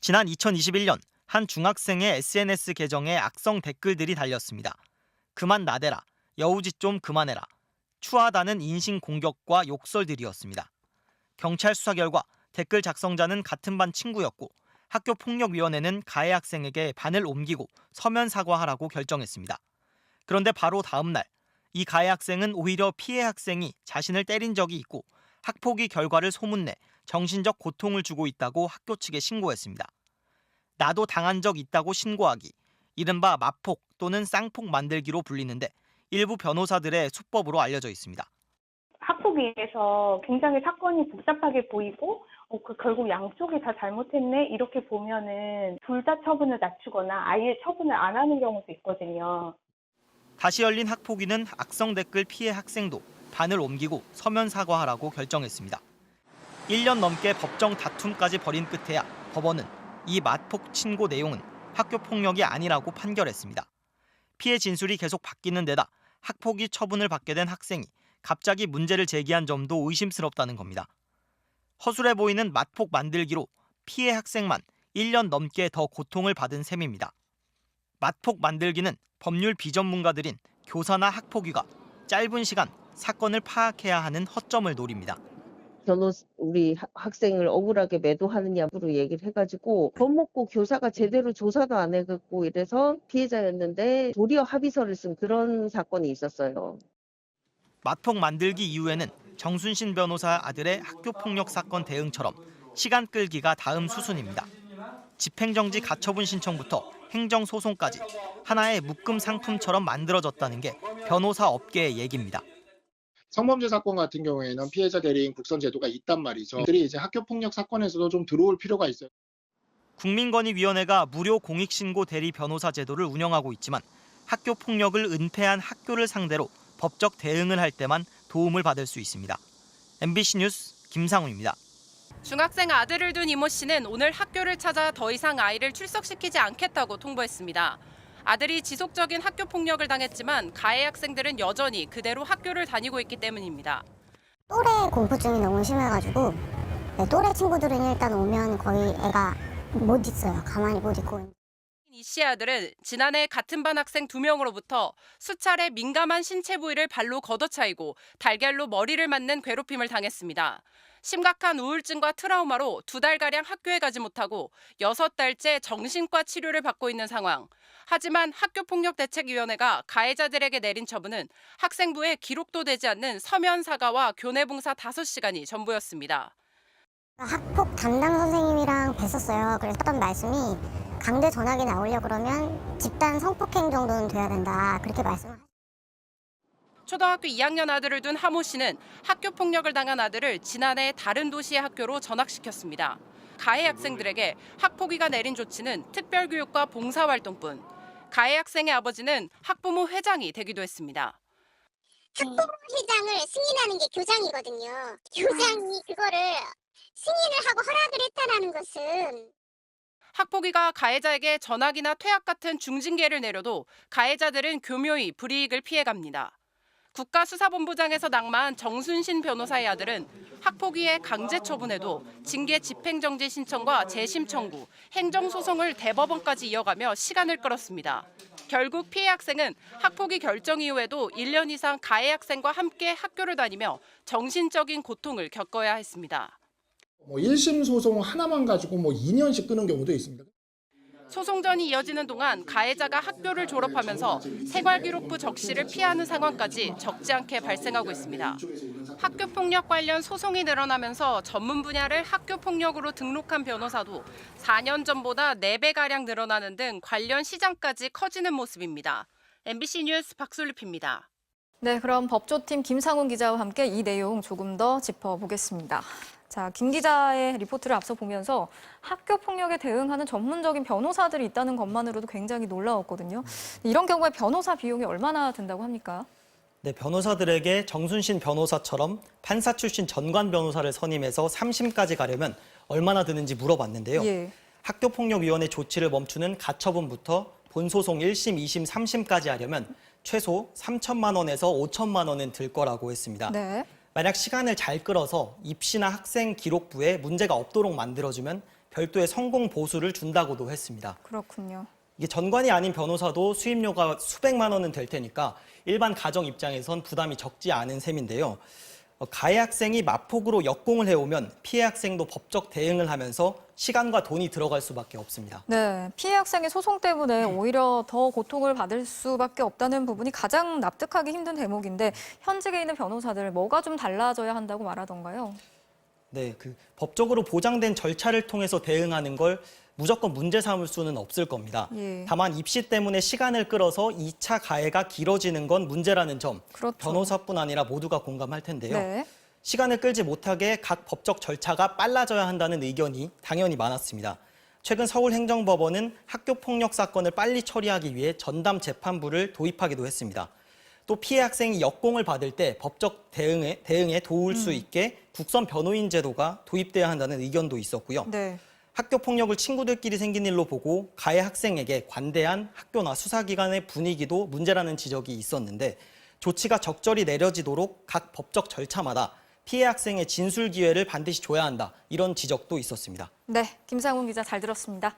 지난 2021년 한 중학생의 SNS 계정에 악성 댓글들이 달렸습니다. 그만 나대라, 여우짓 좀 그만해라, 추하다는 인신 공격과 욕설들이었습니다. 경찰 수사 결과 댓글 작성자는 같은 반 친구였고 학교폭력위원회는 가해 학생에게 반을 옮기고 서면 사과하라고 결정했습니다. 그런데 바로 다음 날 이 가해 학생은 오히려 피해 학생이 자신을 때린 적이 있고 학폭위 결과를 소문내 정신적 고통을 주고 있다고 학교 측에 신고했습니다. 나도 당한 적 있다고 신고하기, 이른바 마폭 또는 쌍폭 만들기로 불리는데 일부 변호사들의 수법으로 알려져 있습니다. 학폭위에서 굉장히 사건이 복잡하게 보이고 결국 양쪽이 다 잘못했네 이렇게 보면은 둘 다 처분을 낮추거나 아예 처분을 안 하는 경우도 있거든요. 다시 열린 학폭위는 악성 댓글 피해 학생도 반을 옮기고 서면 사과하라고 결정했습니다. 1년 넘게 법정 다툼까지 벌인 끝에야 법원은 이 맞폭 친고 내용은 학교 폭력이 아니라고 판결했습니다. 피해 진술이 계속 바뀌는 데다 학폭위 처분을 받게 된 학생이 갑자기 문제를 제기한 점도 의심스럽다는 겁니다. 허술해 보이는 맞폭 만들기로 피해 학생만 1년 넘게 더 고통을 받은 셈입니다. 맞폭 만들기는 법률 비전문가들인 교사나 학폭위가 짧은 시간 사건을 파악해야 하는 허점을 노립니다. 우리 학생을 억울하게 매도하느냐로 얘기를 해가지고 돈 먹고 교사가 제대로 조사도 안 해갖고 이래서 피해자였는데 도리어 합의서를 쓴 그런 사건이 있었어요. 맞폭 만들기 이후에는 정순신 변호사 아들의 학교폭력 사건 대응처럼 시간 끌기가 다음 수순입니다. 집행정지 가처분 신청부터 행정소송까지 하나의 묶음 상품처럼 만들어졌다는 게 변호사 업계의 얘기입니다. 성범죄 사건 같은 경우에는 피해자 대리인 국선 제도가 있단 말이죠. 이들이 이제 학교 폭력 사건에서도 좀 들어올 필요가 있어요. 국민권익위원회가 무료 공익신고 대리 변호사 제도를 운영하고 있지만 학교 폭력을 은폐한 학교를 상대로 법적 대응을 할 때만 도움을 받을 수 있습니다. MBC 뉴스 김상훈입니다. 중학생 아들을 둔 이모 씨는 오늘 학교를 찾아 더 이상 아이를 출석시키지 않겠다고 통보했습니다. 아들이 지속적인 학교 폭력을 당했지만 가해 학생들은 여전히 그대로 학교를 다니고 있기 때문입니다. 또래 공포증이 너무 심해가지고 또래 친구들은 일단 오면 거의 애가 못 있어요. 가만히 못 있고. 이 씨의 아들은 지난해 같은 반 학생 2명으로부터 수차례 민감한 신체 부위를 발로 걷어차이고 달걀로 머리를 맞는 괴롭힘을 당했습니다. 심각한 우울증과 트라우마로 2달가량 학교에 가지 못하고 6달째 정신과 치료를 받고 있는 상황. 하지만 학교폭력대책위원회가 가해자들에게 내린 처분은 학생부에 기록도 되지 않는 서면 사과와 교내 봉사 5시간이 전부였습니다. 학폭 담당 선생님이랑 뵀었어요. 그래서 했던 말씀이 강제 전학이 나오려고 그러면 집단 성폭행 정도는 돼야 된다. 그렇게 말씀을 하셨어요. 초등학교 2학년 아들을 둔 하모 씨는 학교 폭력을 당한 아들을 지난해 다른 도시의 학교로 전학시켰습니다. 가해 학생들에게 학폭위가 내린 조치는 특별교육과 봉사활동뿐. 가해 학생의 아버지는 학부모 회장이 되기도 했습니다. 학부모 회장을 승인하는 게 교장이거든요. 교장이 그거를 승인을 하고 허락을 했다는 것은 학폭위가 가해자에게 전학이나 퇴학 같은 중징계를 내려도 가해자들은 교묘히 불이익을 피해갑니다. 국가수사본부장에서 낙마한 정순신 변호사의 아들은 학폭위의 강제 처분에도 징계 집행정지 신청과 재심 청구, 행정소송을 대법원까지 이어가며 시간을 끌었습니다. 결국 피해 학생은 학폭위 결정 이후에도 1년 이상 가해 학생과 함께 학교를 다니며 정신적인 고통을 겪어야 했습니다. 1심 소송 하나만 가지고 2년씩 끄는 경우도 있습니다. 소송전이 이어지는 동안 가해자가 학교를 졸업하면서 생활기록부 적시를 피하는 상황까지 적지 않게 발생하고 있습니다. 학교폭력 관련 소송이 늘어나면서 전문 분야를 학교폭력으로 등록한 변호사도 4년 전보다 4배가량 늘어나는 등 관련 시장까지 커지는 모습입니다. MBC 뉴스 박솔립입니다. 네, 그럼 법조팀 김상훈 기자와 함께 이 내용 조금 더 짚어보겠습니다. 자, 김 기자의 리포트를 앞서 보면서 학교 폭력에 대응하는 전문적인 변호사들이 있다는 것만으로도 굉장히 놀라웠거든요. 이런 경우에 변호사 비용이 얼마나 든다고 합니까? 네, 변호사들에게 정순신 변호사처럼 판사 출신 전관 변호사를 선임해서 3심까지 가려면 얼마나 드는지 물어봤는데요. 예. 학교폭력위원회 조치를 멈추는 가처분부터 본소송 1심, 2심, 3심까지 하려면 최소 3천만 원에서 5천만 원은 들 거라고 했습니다. 네. 만약 시간을 잘 끌어서 입시나 학생 기록부에 문제가 없도록 만들어주면 별도의 성공 보수를 준다고도 했습니다. 그렇군요. 이게 전관이 아닌 변호사도 수임료가 수백만 원은 될 테니까 일반 가정 입장에선 부담이 적지 않은 셈인데요. 가해 학생이 마폭으로 역공을 해오면 피해 학생도 법적 대응을 하면서 시간과 돈이 들어갈 수밖에 없습니다. 네, 피해 학생의 소송 때문에 오히려 더 고통을 받을 수밖에 없다는 부분이 가장 납득하기 힘든 대목인데 현직에 있는 변호사들 뭐가 좀 달라져야 한다고 말하던가요? 네, 법적으로 보장된 절차를 통해서 대응하는 걸 무조건 문제 삼을 수는 없을 겁니다. 예. 다만 입시 때문에 시간을 끌어서 2차 가해가 길어지는 건 문제라는 점 그렇죠. 변호사뿐 아니라 모두가 공감할 텐데요. 네. 시간을 끌지 못하게 각 법적 절차가 빨라져야 한다는 의견이 당연히 많았습니다. 최근 서울행정법원은 학교폭력 사건을 빨리 처리하기 위해 전담 재판부를 도입하기도 했습니다. 또 피해 학생이 역공을 받을 때 법적 대응에 도울 수 있게 국선 변호인 제도가 도입돼야 한다는 의견도 있었고요. 네. 학교 폭력을 친구들끼리 생긴 일로 보고 가해 학생에게 관대한 학교나 수사기관의 분위기도 문제라는 지적이 있었는데 조치가 적절히 내려지도록 각 법적 절차마다 피해 학생의 진술 기회를 반드시 줘야 한다. 이런 지적도 있었습니다. 네, 김상훈 기자 잘 들었습니다.